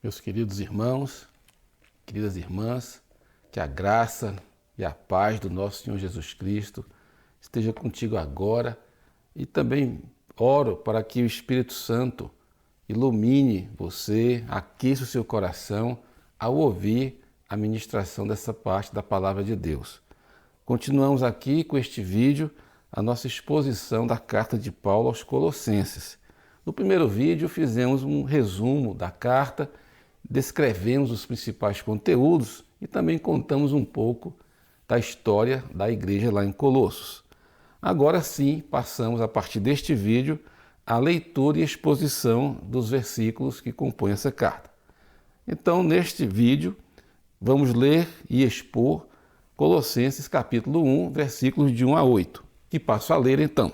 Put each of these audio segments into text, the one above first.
Meus queridos irmãos, queridas irmãs, que a graça e a paz do nosso Senhor Jesus Cristo esteja contigo agora e também oro para que o Espírito Santo ilumine você, aqueça o seu coração ao ouvir a ministração dessa parte da Palavra de Deus. Continuamos aqui com este vídeo, a nossa exposição da carta de Paulo aos Colossenses. No primeiro vídeo fizemos um resumo da carta, descrevemos os principais conteúdos e também contamos um pouco da história da igreja lá em Colossos. Agora sim, passamos a partir deste vídeo a leitura e exposição dos versículos que compõem essa carta. Então, neste vídeo, vamos ler e expor Colossenses capítulo 1, versículos de 1 a 8, que passo a ler então.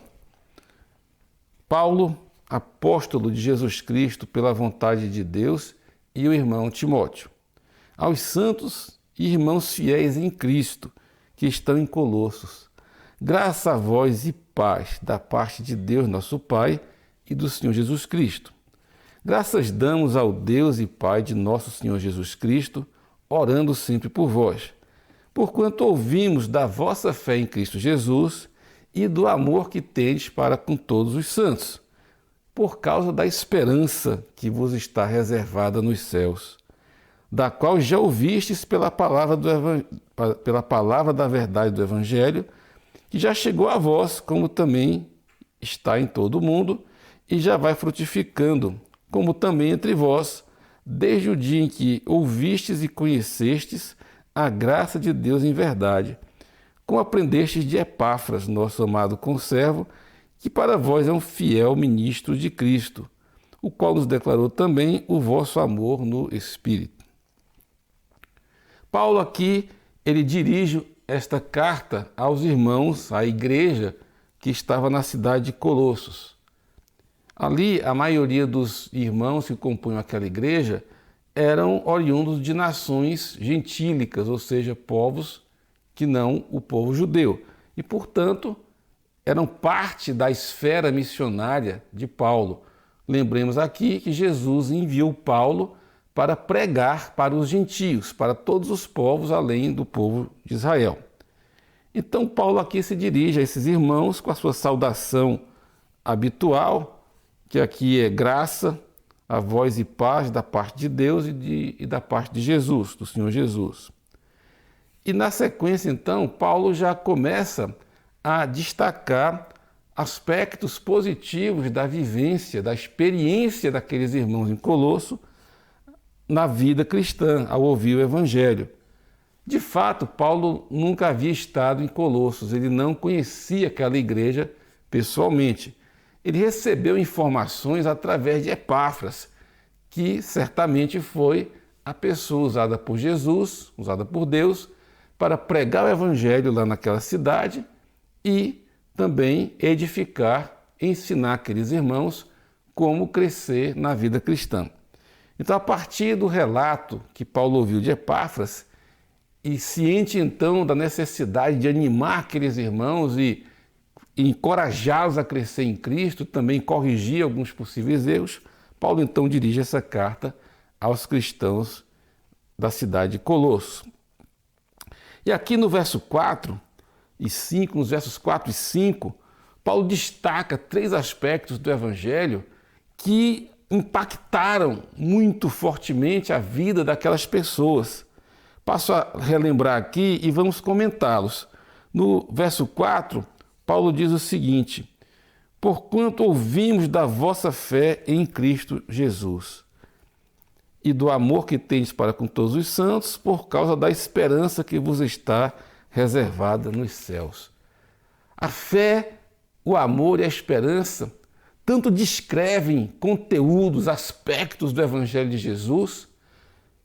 Paulo, apóstolo de Jesus Cristo pela vontade de Deus, e o irmão Timóteo. Aos santos e irmãos fiéis em Cristo, que estão em Colossos, graça a vós e paz da parte de Deus nosso Pai e do Senhor Jesus Cristo. Graças damos ao Deus e Pai de nosso Senhor Jesus Cristo, orando sempre por vós, porquanto ouvimos da vossa fé em Cristo Jesus e do amor que tendes para com todos os santos, por causa da esperança que vos está reservada nos céus, da qual já ouvistes pela palavra da verdade do Evangelho, que já chegou a vós, como também está em todo o mundo, e já vai frutificando, como também entre vós, desde o dia em que ouvistes e conhecestes a graça de Deus em verdade, como aprendestes de Epáfras, nosso amado conservo, que para vós é um fiel ministro de Cristo, o qual nos declarou também o vosso amor no Espírito. Paulo aqui, ele dirige esta carta aos irmãos, à igreja que estava na cidade de Colossos. Ali, a maioria dos irmãos que compunham aquela igreja eram oriundos de nações gentílicas, ou seja, povos que não o povo judeu. E, portanto, eram parte da esfera missionária de Paulo. Lembremos aqui que Jesus enviou Paulo para pregar para os gentios, para todos os povos além do povo de Israel. Então Paulo aqui se dirige a esses irmãos com a sua saudação habitual, que aqui é graça, a vós e paz da parte de Deus e da parte de Jesus, do Senhor Jesus. E na sequência, então, Paulo já começa a destacar aspectos positivos da vivência, da experiência daqueles irmãos em Colosso na vida cristã, ao ouvir o Evangelho. De fato, Paulo nunca havia estado em Colossos, ele não conhecia aquela igreja pessoalmente. Ele recebeu informações através de Epáfras, que certamente foi a pessoa usada por Jesus, usada por Deus, para pregar o Evangelho lá naquela cidade e também edificar, ensinar aqueles irmãos como crescer na vida cristã. Então, a partir do relato que Paulo ouviu de Epáfras, e ciente então da necessidade de animar aqueles irmãos e encorajá-los a crescer em Cristo, também corrigir alguns possíveis erros, Paulo então dirige essa carta aos cristãos da cidade de Colosso. E aqui no verso 4 e 5, nos versos 4 e 5, Paulo destaca 3 aspectos do Evangelho que impactaram muito fortemente a vida daquelas pessoas. Passo a relembrar aqui e vamos comentá-los. No verso 4, Paulo diz o seguinte: porquanto ouvimos da vossa fé em Cristo Jesus e do amor que tendes para com todos os santos, por causa da esperança que vos está reservada nos céus. A fé, o amor e a esperança tanto descrevem conteúdos, aspectos do Evangelho de Jesus,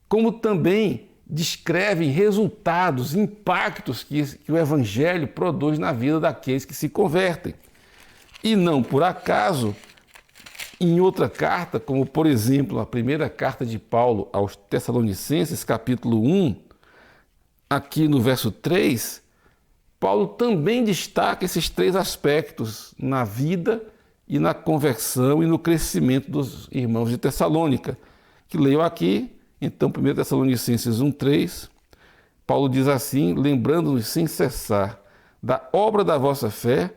como também descrevem resultados, impactos que o Evangelho produz na vida daqueles que se convertem. E não por acaso, em outra carta, como por exemplo a primeira carta de Paulo aos Tessalonicenses, capítulo 1, aqui no verso 3, Paulo também destaca esses 3 aspectos na vida e na conversão e no crescimento dos irmãos de Tessalônica, que leio aqui Então, 1 Tessalonicenses 1,3, Paulo diz assim, lembrando-nos sem cessar da obra da vossa fé,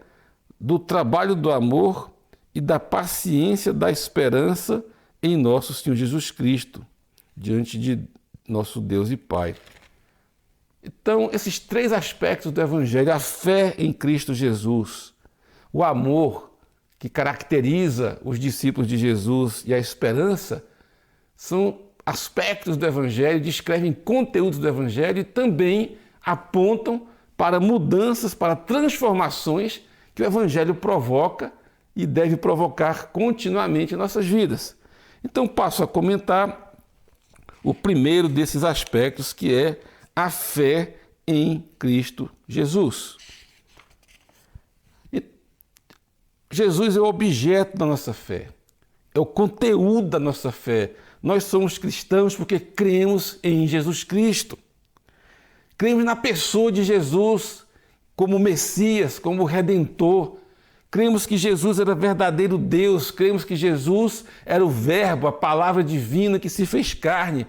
do trabalho do amor e da paciência da esperança em nosso Senhor Jesus Cristo, diante de nosso Deus e Pai. Então, esses três aspectos do Evangelho, a fé em Cristo Jesus, o amor que caracteriza os discípulos de Jesus e a esperança, são aspectos do Evangelho, descrevem conteúdos do Evangelho e também apontam para mudanças, para transformações que o Evangelho provoca e deve provocar continuamente em nossas vidas. Então passo a comentar o primeiro desses aspectos, que é a fé em Cristo Jesus. E Jesus é o objeto da nossa fé, é o conteúdo da nossa fé. Nós somos cristãos porque cremos em Jesus Cristo. Cremos na pessoa de Jesus como Messias, como Redentor. Cremos que Jesus era verdadeiro Deus. Cremos que Jesus era o Verbo, a palavra divina que se fez carne.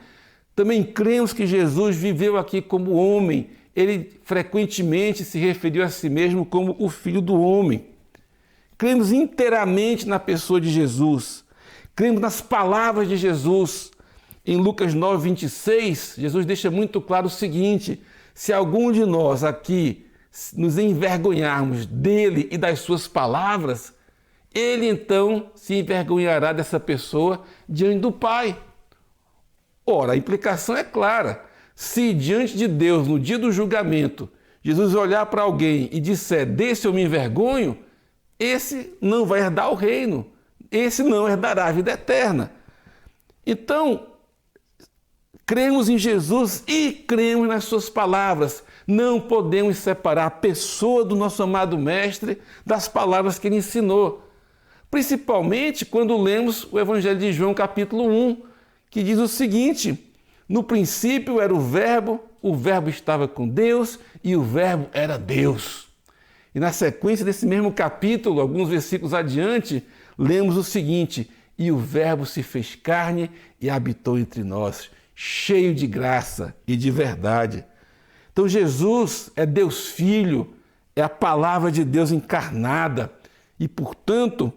Também cremos que Jesus viveu aqui como homem. Ele frequentemente se referiu a si mesmo como o Filho do Homem. Cremos inteiramente na pessoa de Jesus. Cremos nas palavras de Jesus. Em Lucas 9:26, Jesus deixa muito claro o seguinte: se algum de nós aqui nos envergonharmos dele e das suas palavras, ele então se envergonhará dessa pessoa diante do Pai. Ora, a implicação é clara. Se diante de Deus, no dia do julgamento, Jesus olhar para alguém e disser, desse eu me envergonho, esse não vai herdar o reino. Esse não herdará a vida eterna. Então, cremos em Jesus e cremos nas suas palavras. Não podemos separar a pessoa do nosso amado Mestre das palavras que ele ensinou. Principalmente quando lemos o Evangelho de João, capítulo 1, que diz o seguinte: no princípio era o Verbo estava com Deus e o Verbo era Deus. E na sequência desse mesmo capítulo, alguns versículos adiante, lemos o seguinte: e o Verbo se fez carne e habitou entre nós, cheio de graça e de verdade. Então Jesus é Deus Filho, é a palavra de Deus encarnada e, portanto,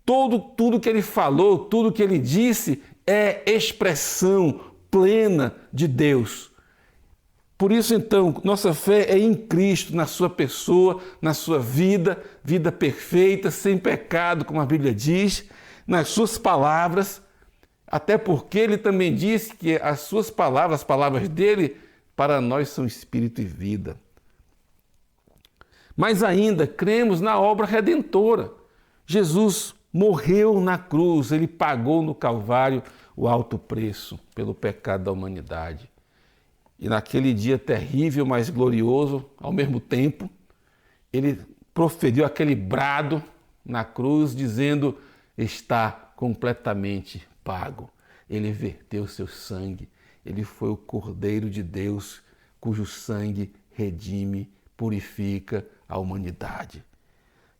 tudo que ele falou, tudo que ele disse é expressão plena de Deus. Por isso, então, nossa fé é em Cristo, na sua pessoa, na sua vida, vida perfeita, sem pecado, como a Bíblia diz, nas suas palavras, até porque ele também disse que as suas palavras, as palavras dele, para nós são espírito e vida. Mas ainda cremos na obra redentora. Jesus morreu na cruz, ele pagou no Calvário o alto preço pelo pecado da humanidade. E naquele dia terrível, mas glorioso, ao mesmo tempo, ele proferiu aquele brado na cruz, dizendo, está completamente pago. Ele verteu seu sangue. Ele foi o Cordeiro de Deus, cujo sangue redime, purifica a humanidade.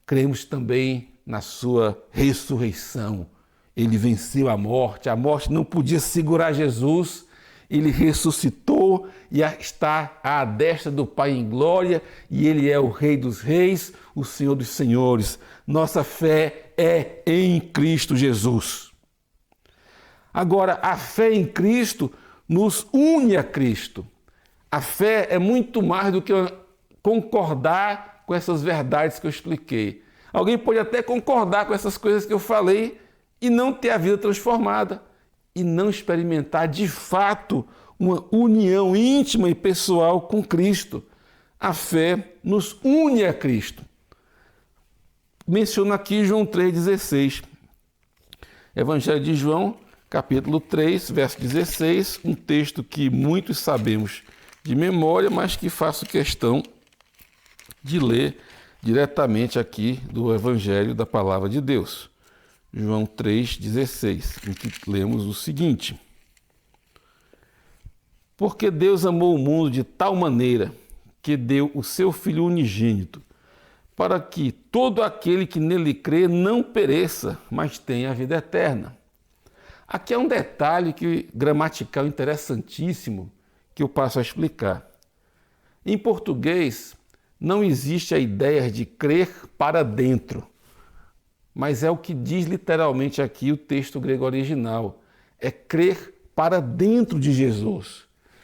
Cremos também na sua ressurreição. Ele venceu a morte não podia segurar Jesus, ele ressuscitou e está à destra do Pai em glória, e ele é o Rei dos Reis, o Senhor dos Senhores. Nossa fé é em Cristo Jesus. Agora, a fé em Cristo nos une a Cristo. A fé é muito mais do que concordar com essas verdades que eu expliquei. Alguém pode até concordar com essas coisas que eu falei e não ter a vida transformada e não experimentar de fato uma união íntima e pessoal com Cristo. A fé nos une a Cristo. Menciono aqui João 3,16. Evangelho de João, capítulo 3, verso 16, um texto que muitos sabemos de memória, mas que faço questão de ler diretamente aqui do Evangelho da Palavra de Deus. João 3,16, em que lemos o seguinte: porque Deus amou o mundo de tal maneira que deu o seu Filho unigênito, para que todo aquele que nele crê não pereça, mas tenha a vida eterna. Aqui é um detalhe gramatical interessantíssimo que eu passo a explicar. Em português, não existe a ideia de crer para dentro, mas é o que diz literalmente aqui o texto grego original. É crer para dentro de Jesus.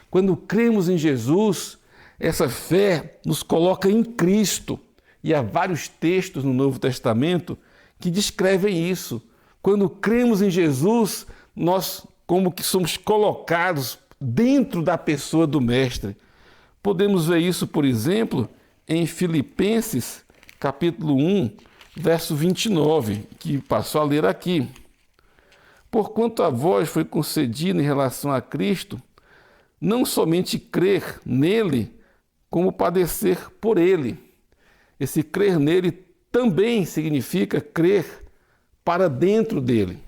Quando cremos em Jesus, essa fé nos coloca em Cristo. E há vários textos no Novo Testamento que descrevem isso. Quando cremos em Jesus, nós como que somos colocados dentro da pessoa do Mestre. Podemos ver isso, por exemplo, em Filipenses, capítulo 1, verso 29, que passo a ler aqui. Porquanto a vós foi concedido em relação a Cristo, não somente crer nele, como padecer por ele. Esse crer nele também significa crer para dentro dele.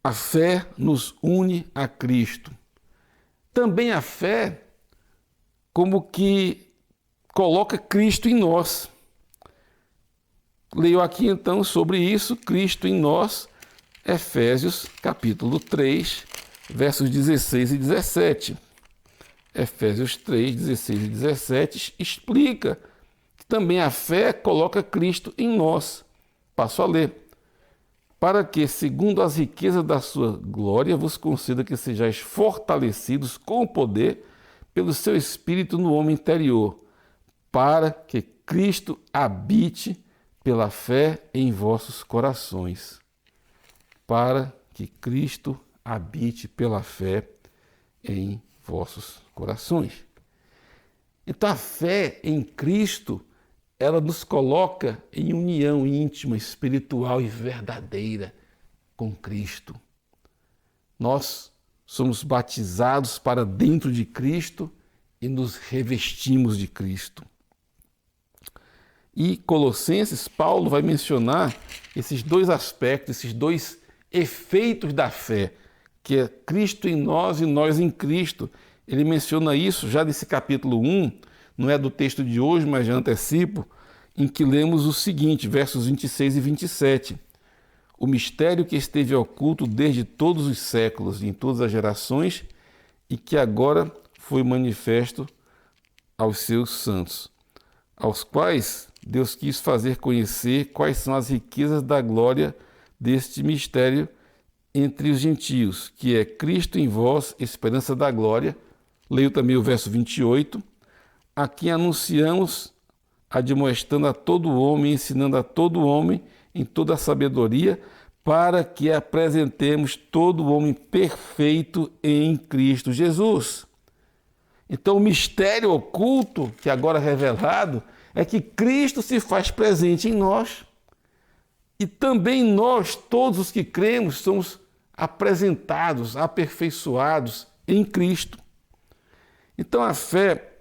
A fé nos une a Cristo. Também a fé como que coloca Cristo em nós. Leio aqui então sobre isso, Cristo em nós, Efésios capítulo 3, versos 16 e 17. Efésios 3, 16 e 17 explica que também a fé coloca Cristo em nós. Passo a ler. Para que, segundo as riquezas da sua glória, vos conceda que sejais fortalecidos com o poder pelo seu Espírito no homem interior, para que Cristo habite pela fé em vossos corações. Para que Cristo habite pela fé em vossos corações. Então a fé em Cristo, ela nos coloca em união íntima, espiritual e verdadeira com Cristo. Nós somos batizados para dentro de Cristo e nos revestimos de Cristo. E Colossenses, Paulo vai mencionar esses dois aspectos, esses dois efeitos da fé, que é Cristo em nós e nós em Cristo. Ele menciona isso já nesse capítulo 1, não é do texto de hoje, mas já antecipo, em que lemos o seguinte, versos 26 e 27. O mistério que esteve oculto desde todos os séculos e em todas as gerações e que agora foi manifesto aos seus santos, aos quais Deus quis fazer conhecer quais são as riquezas da glória deste mistério entre os gentios, que é Cristo em vós, esperança da glória. Leio também o verso 28. A quem anunciamos, admoestando a todo homem, ensinando a todo homem em toda a sabedoria, para que apresentemos todo homem perfeito em Cristo Jesus. Então, o mistério oculto, que agora é revelado, é que Cristo se faz presente em nós. E também nós, todos os que cremos, somos apresentados, aperfeiçoados em Cristo. Então a fé,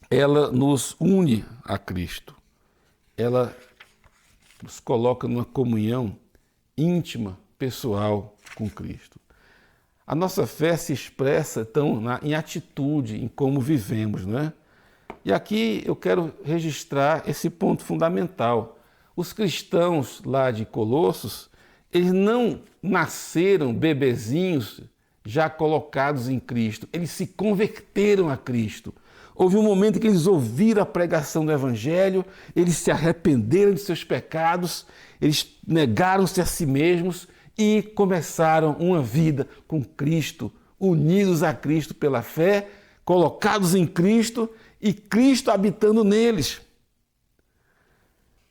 ela nos une a Cristo. Ela nos coloca numa comunhão íntima, pessoal com Cristo. A nossa fé se expressa, então, em atitude, em como vivemos, não é? E aqui eu quero registrar esse ponto fundamental. Os cristãos lá de Colossos, eles não nasceram bebezinhos já colocados em Cristo. Eles se converteram a Cristo. Houve um momento em que eles ouviram a pregação do Evangelho, eles se arrependeram de seus pecados, eles negaram-se a si mesmos e começaram uma vida com Cristo, unidos a Cristo pela fé, colocados em Cristo e Cristo habitando neles.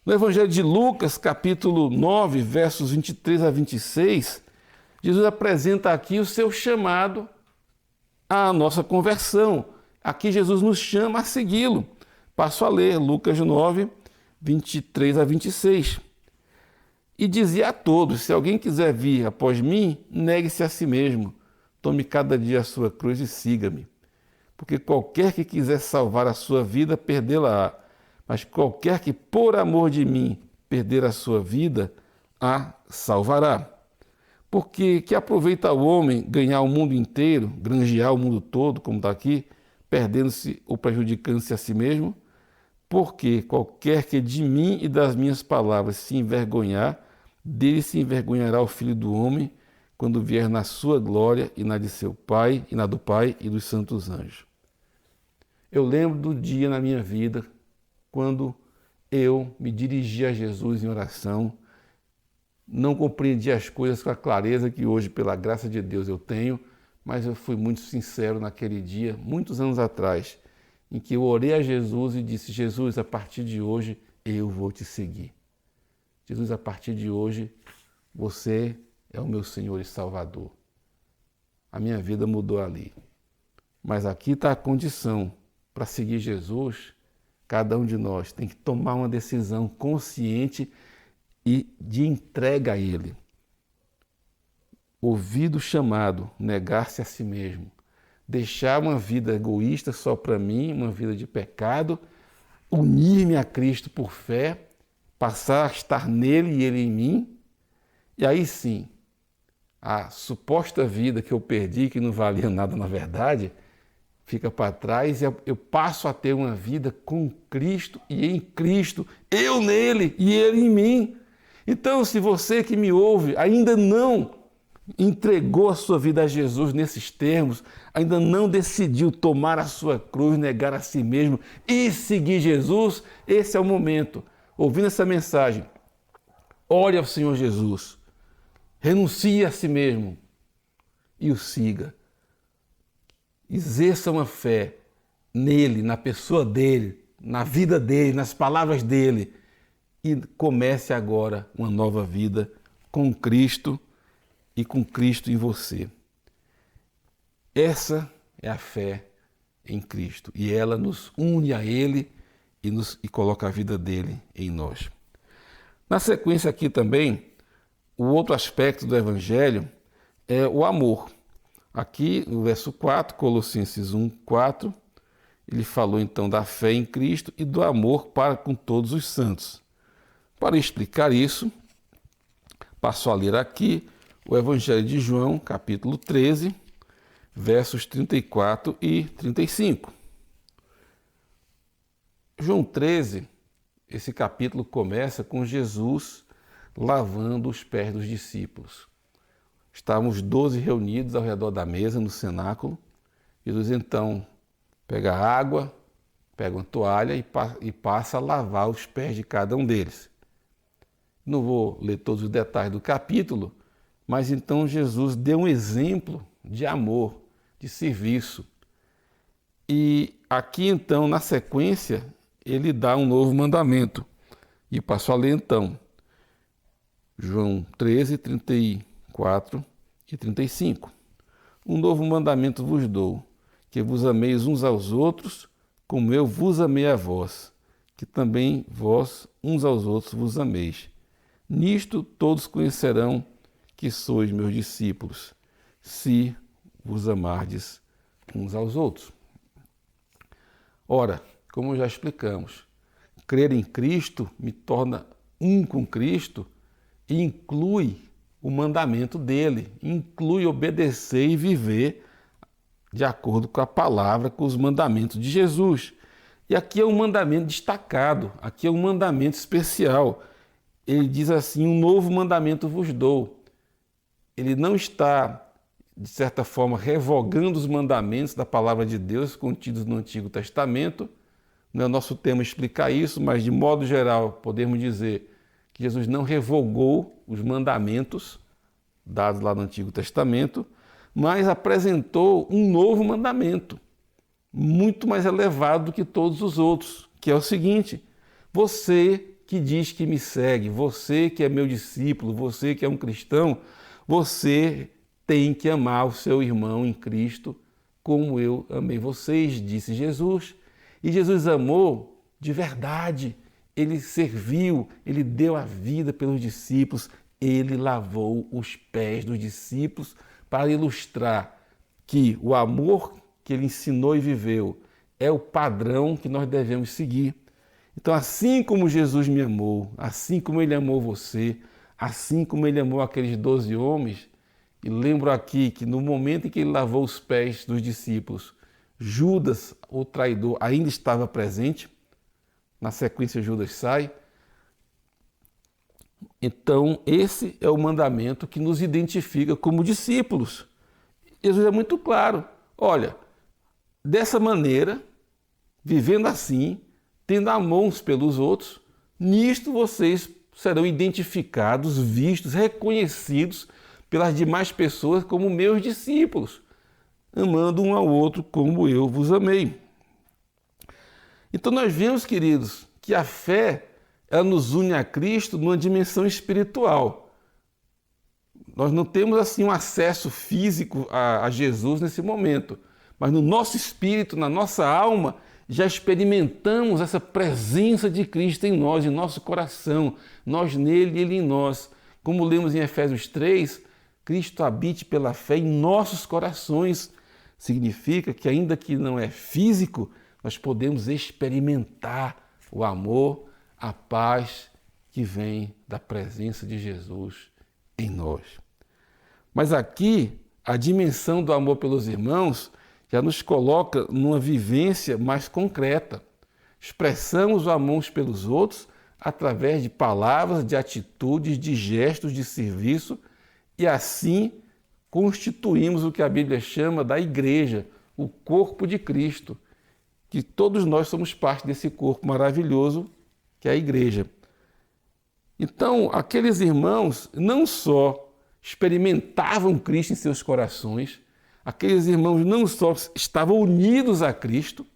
No Evangelho de Lucas, capítulo 9, versos 23 a 26, Jesus apresenta aqui o seu chamado à nossa conversão. Aqui Jesus nos chama a segui-lo. Passo a ler Lucas 9, 23 a 26. E dizia a todos, se alguém quiser vir após mim, negue-se a si mesmo, tome cada dia a sua cruz e siga-me. Porque qualquer que quiser salvar a sua vida, perdê-la-á. Mas qualquer que, por amor de mim, perder a sua vida, a salvará. Porque que aproveita o homem ganhar o mundo inteiro, granjear o mundo todo, como está aqui, perdendo-se ou prejudicando-se a si mesmo? Porque qualquer que de mim e das minhas palavras se envergonhar, Dele se envergonhará o Filho do Homem, quando vier na sua glória e na de seu Pai, e na do Pai e dos santos anjos. Eu lembro do dia na minha vida quando eu me dirigi a Jesus em oração, não compreendi as coisas com a clareza que hoje, pela graça de Deus, eu tenho, mas eu fui muito sincero naquele dia, muitos anos atrás, em que eu orei a Jesus e disse: Jesus, a partir de hoje eu vou te seguir. Jesus, a partir de hoje você é o meu Senhor e Salvador. A minha vida mudou ali. Mas aqui está a condição para seguir Jesus. Cada um de nós tem que tomar uma decisão consciente e de entrega a Ele. Ouvir do chamado, negar-se a si mesmo. Deixar uma vida egoísta só para mim, uma vida de pecado, unir-me a Cristo por fé, passar a estar nele e ele em mim, e aí sim, a suposta vida que eu perdi, que não valia nada na verdade, fica para trás e eu passo a ter uma vida com Cristo e em Cristo, eu nele e ele em mim. Então, se você que me ouve ainda não entregou a sua vida a Jesus nesses termos, ainda não decidiu tomar a sua cruz, negar a si mesmo e seguir Jesus, esse é o momento. Ouvindo essa mensagem, ore ao Senhor Jesus, renuncie a si mesmo e o siga. Exerça uma fé nele, na pessoa dele, na vida dele, nas palavras dele e comece agora uma nova vida com Cristo e com Cristo em você. Essa é a fé em Cristo e ela nos une a Ele e coloca a vida dele em nós. Na sequência aqui também, o outro aspecto do Evangelho é o amor. Aqui no verso 4, Colossenses 1, 4, ele falou então da fé em Cristo e do amor para com todos os santos. Para explicar isso, passo a ler aqui o Evangelho de João, capítulo 13, versos 34 e 35. João 13, esse capítulo começa com Jesus lavando os pés dos discípulos. Estávamos 12 reunidos ao redor da mesa no cenáculo. Jesus então pega água, pega uma toalha e passa a lavar os pés de cada um deles. Não vou ler todos os detalhes do capítulo, mas então Jesus deu um exemplo de amor, de serviço. E aqui então, na sequência, ele dá um novo mandamento. E passo a ler então, João 13, 34 e 35. Um novo mandamento vos dou, que vos ameis uns aos outros, como eu vos amei a vós, que também vós uns aos outros vos ameis. Nisto todos conhecerão que sois meus discípulos, se vos amardes uns aos outros. Ora, como já explicamos, crer em Cristo me torna um com Cristo e inclui o mandamento dele, inclui obedecer e viver de acordo com a palavra, com os mandamentos de Jesus. E aqui é um mandamento destacado, aqui é um mandamento especial. Ele diz assim: um novo mandamento vos dou. Ele não está, de certa forma, revogando os mandamentos da palavra de Deus contidos no Antigo Testamento. Não é nosso tema explicar isso, mas de modo geral podemos dizer que Jesus não revogou os mandamentos dados lá no Antigo Testamento, mas apresentou um novo mandamento, muito mais elevado do que todos os outros, que é o seguinte: você que diz que me segue, você que é meu discípulo, você que é um cristão, você tem que amar o seu irmão em Cristo como eu amei vocês, disse Jesus. E Jesus amou de verdade, ele serviu, ele deu a vida pelos discípulos, ele lavou os pés dos discípulos para ilustrar que o amor que ele ensinou e viveu é o padrão que nós devemos seguir. Então, assim como Jesus me amou, assim como ele amou você, assim como ele amou aqueles 12 homens, e lembro aqui que no momento em que ele lavou os pés dos discípulos, Judas, o traidor, ainda estava presente. Na sequência, Judas sai. Então, esse é o mandamento que nos identifica como discípulos. Jesus é muito claro. Olha, dessa maneira, vivendo assim, tendo amor uns pelos outros, nisto vocês serão identificados, vistos, reconhecidos pelas demais pessoas como meus discípulos, amando um ao outro como eu vos amei. Então nós vemos, queridos, que a fé ela nos une a Cristo numa dimensão espiritual. Nós não temos assim um acesso físico a Jesus nesse momento, mas no nosso espírito, na nossa alma, já experimentamos essa presença de Cristo em nós, em nosso coração, nós nele e ele em nós. Como lemos em Efésios 3, Cristo habite pela fé em nossos corações. Significa que ainda que não é físico, nós podemos experimentar o amor, a paz que vem da presença de Jesus em nós. Mas aqui, a dimensão do amor pelos irmãos já nos coloca numa vivência mais concreta. Expressamos o amor uns pelos outros através de palavras, de atitudes, de gestos de serviço e assim constituímos o que a Bíblia chama da igreja, o corpo de Cristo, que todos nós somos parte desse corpo maravilhoso que é a igreja. Então, aqueles irmãos não só experimentavam Cristo em seus corações, aqueles irmãos não só estavam unidos a Cristo,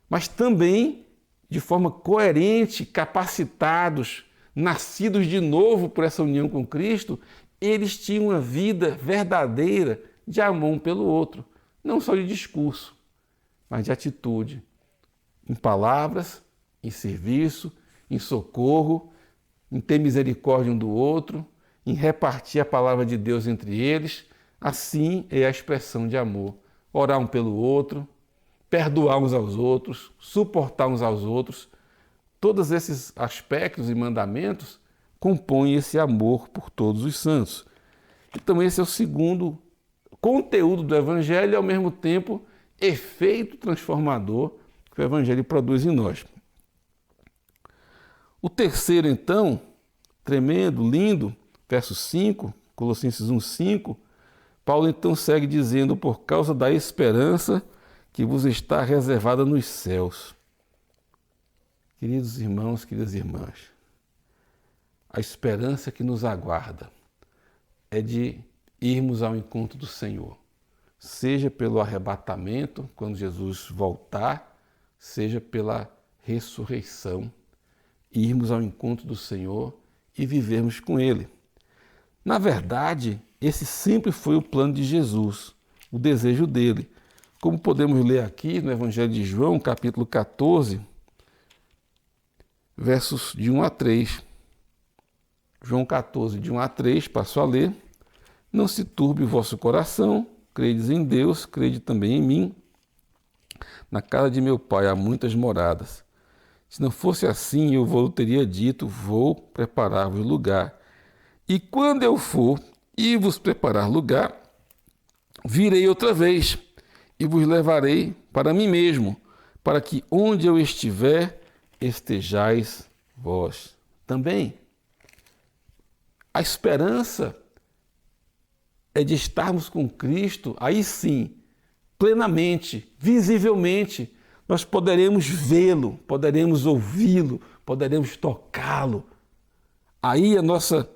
mas também, de forma coerente, capacitados, nascidos de novo por essa união com Cristo, eles tinham uma vida verdadeira de amor um pelo outro, não só de discurso, mas de atitude, em palavras, em serviço, em socorro, em ter misericórdia um do outro, em repartir a palavra de Deus entre eles. Assim é a expressão de amor. Orar um pelo outro, perdoar uns aos outros, suportar uns aos outros. Todos esses aspectos e mandamentos compõem esse amor por todos os santos. Então esse é o segundo conteúdo do Evangelho e, ao mesmo tempo, efeito transformador que o Evangelho produz em nós. O terceiro, então, tremendo, lindo, verso 5, Colossenses 1:5, Paulo então segue dizendo: por causa da esperança que vos está reservada nos céus. Queridos irmãos, queridas irmãs, a esperança que nos aguarda é de irmos ao encontro do Senhor, seja pelo arrebatamento, quando Jesus voltar, seja pela ressurreição, irmos ao encontro do Senhor e vivermos com Ele. Na verdade, esse sempre foi o plano de Jesus, o desejo dele. Como podemos ler aqui no Evangelho de João, capítulo 14, versos de 1 a 3. João 14, de 1 a 3, passo a ler. Não se turbe o vosso coração, credes em Deus, crede também em mim. Na casa de meu Pai há muitas moradas. Se não fosse assim, eu vos teria dito, vou preparar-vos lugar. E quando eu for e vos preparar lugar, virei outra vez e vos levarei para mim mesmo, para que onde eu estiver, estejais vós também. A esperança é de estarmos com Cristo, aí sim, plenamente, visivelmente, nós poderemos vê-lo, poderemos ouvi-lo, poderemos tocá-lo. Aí a nossa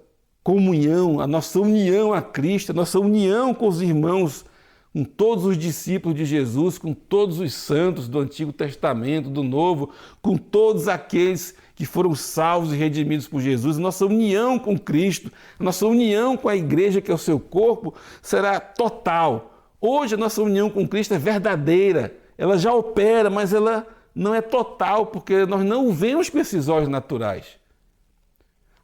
comunhão, a nossa união a Cristo, a nossa união com os irmãos, com todos os discípulos de Jesus, com todos os santos do Antigo Testamento, do Novo, com todos aqueles que foram salvos e redimidos por Jesus, a nossa união com Cristo, a nossa união com a igreja, que é o seu corpo, será total. Hoje a nossa união com Cristo é verdadeira, ela já opera, mas ela não é total, porque nós não o vemos com esses olhos naturais.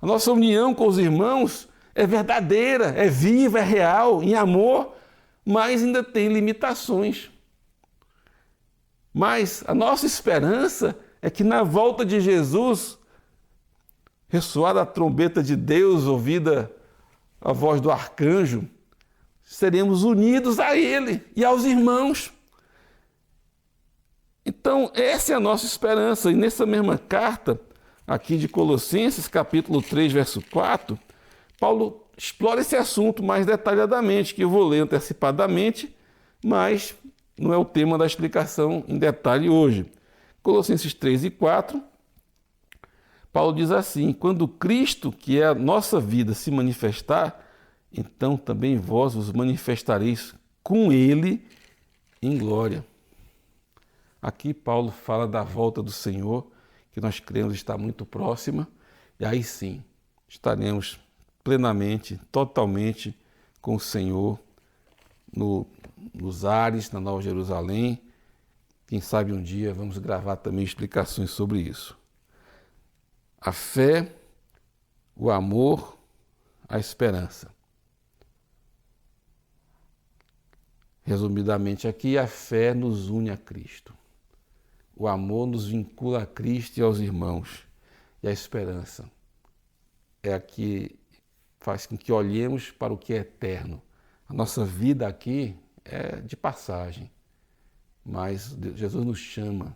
A nossa união com os irmãos é verdadeira, é viva, é real, em amor, mas ainda tem limitações. Mas a nossa esperança é que na volta de Jesus, ressoada a trombeta de Deus, ouvida a voz do arcanjo, seremos unidos a Ele e aos irmãos. Então, essa é a nossa esperança. E nessa mesma carta, aqui de Colossenses, capítulo 3, verso 4, Paulo explora esse assunto mais detalhadamente, que eu vou ler antecipadamente, mas não é o tema da explicação em detalhe hoje. Colossenses 3 e 4, Paulo diz assim: quando Cristo, que é a nossa vida, se manifestar, então também vós vos manifestareis com Ele em glória. Aqui Paulo fala da volta do Senhor, que nós cremos está muito próxima, e aí sim estaremos plenamente, totalmente com o Senhor nos ares, na Nova Jerusalém. Quem sabe um dia vamos gravar também explicações sobre isso. A fé, o amor, a esperança. Resumidamente aqui, a fé nos une a Cristo. O amor nos vincula a Cristo e aos irmãos. E a esperança é a que faz com que olhemos para o que é eterno. A nossa vida aqui é de passagem, mas Jesus nos chama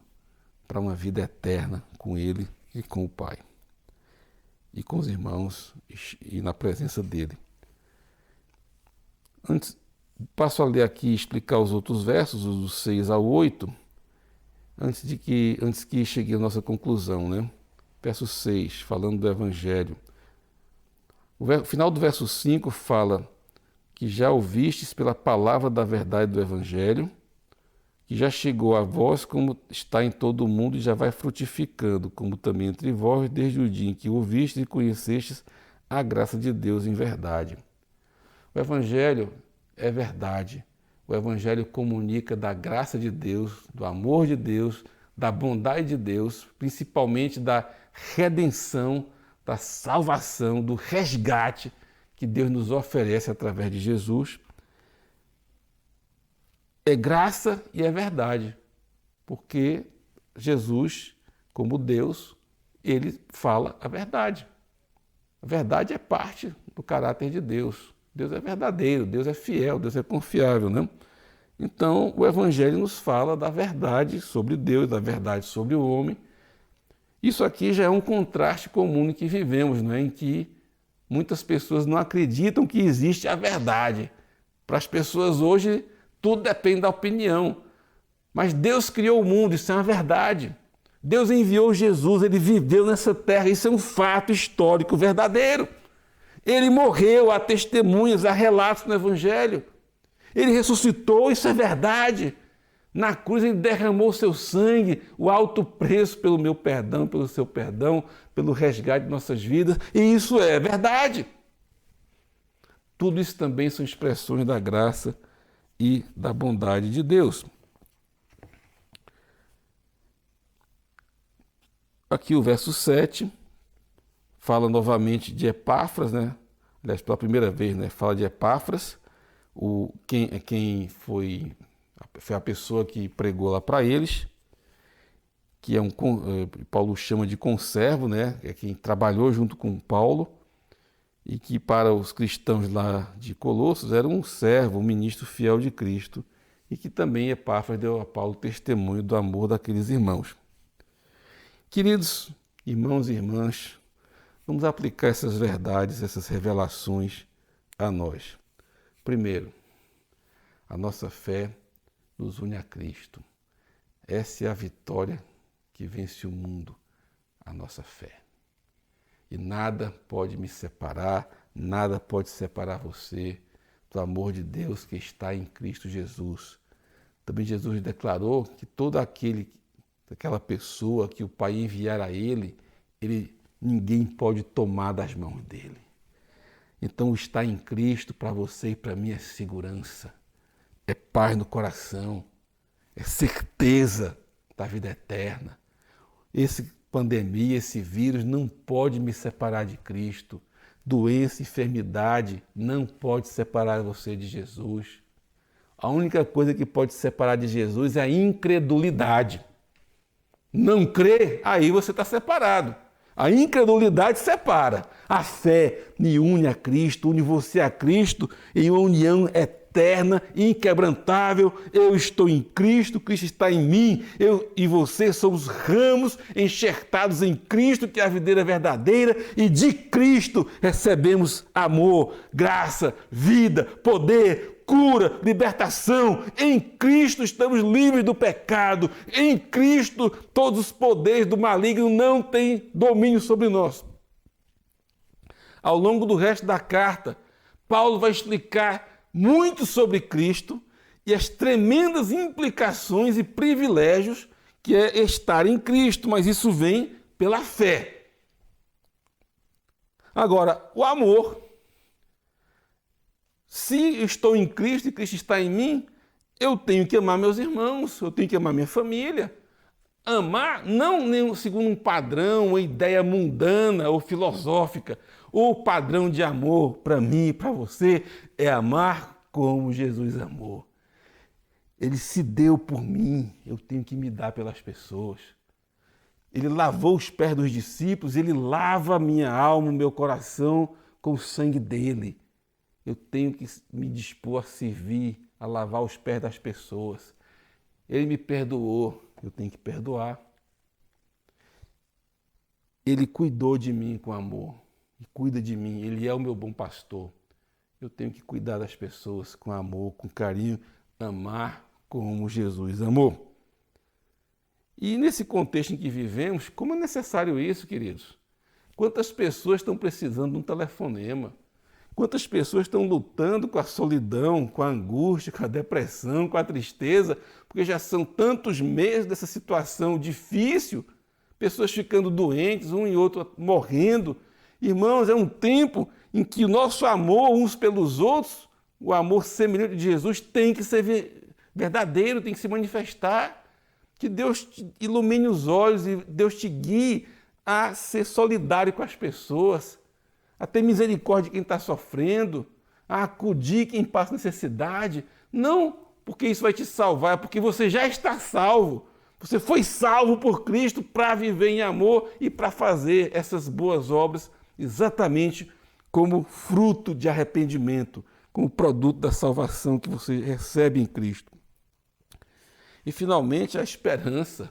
para uma vida eterna com Ele e com o Pai, e com os irmãos e na presença dEle. Passo a ler aqui e explicar os outros versos, os do 6 ao 8, antes que chegue a nossa conclusão, né? Verso 6, falando do Evangelho. O final do verso 5 fala que já ouvistes pela palavra da verdade do Evangelho, que já chegou a vós como está em todo o mundo e já vai frutificando, como também entre vós, desde o dia em que ouvistes e conhecestes a graça de Deus em verdade. O Evangelho é verdade. O Evangelho comunica da graça de Deus, do amor de Deus, da bondade de Deus, principalmente da redenção, da salvação, do resgate que Deus nos oferece através de Jesus. É graça e é verdade, porque Jesus, como Deus, ele fala a verdade. A verdade é parte do caráter de Deus. Deus é verdadeiro, Deus é fiel, Deus é confiável, né? Então, o Evangelho nos fala da verdade sobre Deus, da verdade sobre o homem. Isso aqui já é um contraste comum em que vivemos, né? Em que muitas pessoas não acreditam que existe a verdade. Para as pessoas hoje, tudo depende da opinião. Mas Deus criou o mundo, isso é uma verdade. Deus enviou Jesus, ele viveu nessa terra, isso é um fato histórico verdadeiro. Ele morreu, há testemunhas, há relatos no Evangelho. Ele ressuscitou, isso é verdade. Na cruz ele derramou seu sangue, o alto preço pelo meu perdão, pelo seu perdão, pelo resgate de nossas vidas. E isso é verdade. Tudo isso também são expressões da graça e da bondade de Deus. Aqui o verso 7 fala novamente de Epáfras, né? Aliás, pela primeira vez, né? Fala de Epáfras, quem foi a pessoa que pregou lá para eles, que Paulo chama de conservo, né? É quem trabalhou junto com Paulo e que para os cristãos lá de Colossos era um servo, um ministro fiel de Cristo, e que também Epáfras deu a Paulo testemunho do amor daqueles irmãos. Queridos irmãos e irmãs, vamos aplicar essas verdades, essas revelações a nós. Primeiro, a nossa fé nos une a Cristo. Essa é a vitória que vence o mundo, a nossa fé. E nada pode me separar, nada pode separar você do amor de Deus que está em Cristo Jesus. Também Jesus declarou que todo aquela pessoa que o Pai enviar a ele, ninguém pode tomar das mãos dele. Então, estar em Cristo para você e para mim é segurança, é paz no coração, é certeza da vida eterna. Essa pandemia, esse vírus não pode me separar de Cristo. Doença, enfermidade não pode separar você de Jesus. A única coisa que pode separar de Jesus é a incredulidade. Não crer, aí você está separado. A incredulidade separa. A fé me une a Cristo, une você a Cristo em uma união eterna eterna, inquebrantável. Eu estou em Cristo, Cristo está em mim. Eu e você somos ramos enxertados em Cristo, que é a videira verdadeira, e de Cristo recebemos amor, graça, vida, poder, cura, libertação. Em Cristo estamos livres do pecado. Em Cristo todos os poderes do maligno não têm domínio sobre nós. Ao longo do resto da carta, Paulo vai explicar muito sobre Cristo e as tremendas implicações e privilégios que é estar em Cristo, mas isso vem pela fé. Agora, o amor. Se estou em Cristo e Cristo está em mim, eu tenho que amar meus irmãos, eu tenho que amar minha família. Amar não segundo um padrão, uma ideia mundana ou filosófica. O padrão de amor para mim e para você é amar como Jesus amou. Ele se deu por mim, eu tenho que me dar pelas pessoas. Ele lavou os pés dos discípulos, ele lava a minha alma, o meu coração com o sangue dele. Eu tenho que me dispor a servir, a lavar os pés das pessoas. Ele me perdoou, eu tenho que perdoar. Ele cuidou de mim com amor e cuida de mim. Ele é o meu bom pastor. Eu tenho que cuidar das pessoas com amor, com carinho, amar como Jesus amou. E nesse contexto em que vivemos, como é necessário isso, queridos? Quantas pessoas estão precisando de um telefonema? Quantas pessoas estão lutando com a solidão, com a angústia, com a depressão, com a tristeza, porque já são tantos meses dessa situação difícil, pessoas ficando doentes, um e outro morrendo. Irmãos, é um tempo em que o nosso amor uns pelos outros, o amor semelhante de Jesus, tem que ser verdadeiro, tem que se manifestar. Que Deus te ilumine os olhos e Deus te guie a ser solidário com as pessoas, a ter misericórdia de quem está sofrendo, a acudir quem passa necessidade. Não porque isso vai te salvar, é porque você já está salvo. Você foi salvo por Cristo para viver em amor e para fazer essas boas obras exatamente como fruto de arrependimento, como produto da salvação que você recebe em Cristo. E finalmente a esperança.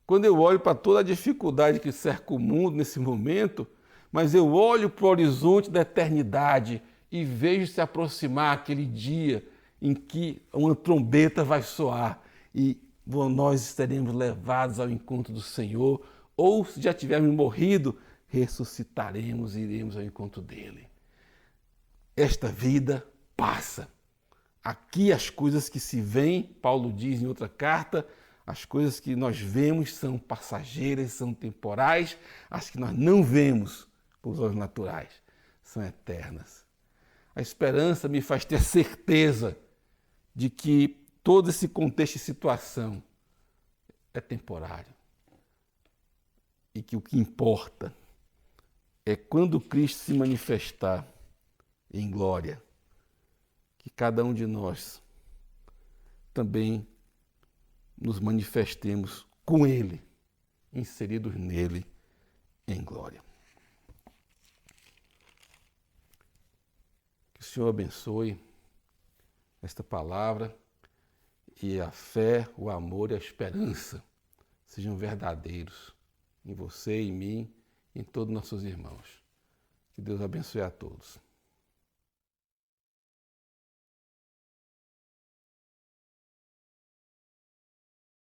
Quando eu olho para toda a dificuldade que cerca o mundo nesse momento, mas eu olho para o horizonte da eternidade e vejo se aproximar aquele dia em que uma trombeta vai soar e nós estaremos levados ao encontro do Senhor, ou se já tivermos morrido, ressuscitaremos e iremos ao encontro dele. Esta vida passa. Aqui as coisas que se veem, Paulo diz em outra carta, as coisas que nós vemos são passageiras, são temporais, as que nós não vemos por olhos naturais são eternas. A esperança me faz ter certeza de que todo esse contexto e situação é temporário e que o que importa é quando Cristo se manifestar em glória, que cada um de nós também nos manifestemos com Ele, inseridos nele em glória. Que o Senhor abençoe esta palavra e a fé, o amor e a esperança sejam verdadeiros em você, em mim, em todos os nossos irmãos. Que Deus abençoe a todos.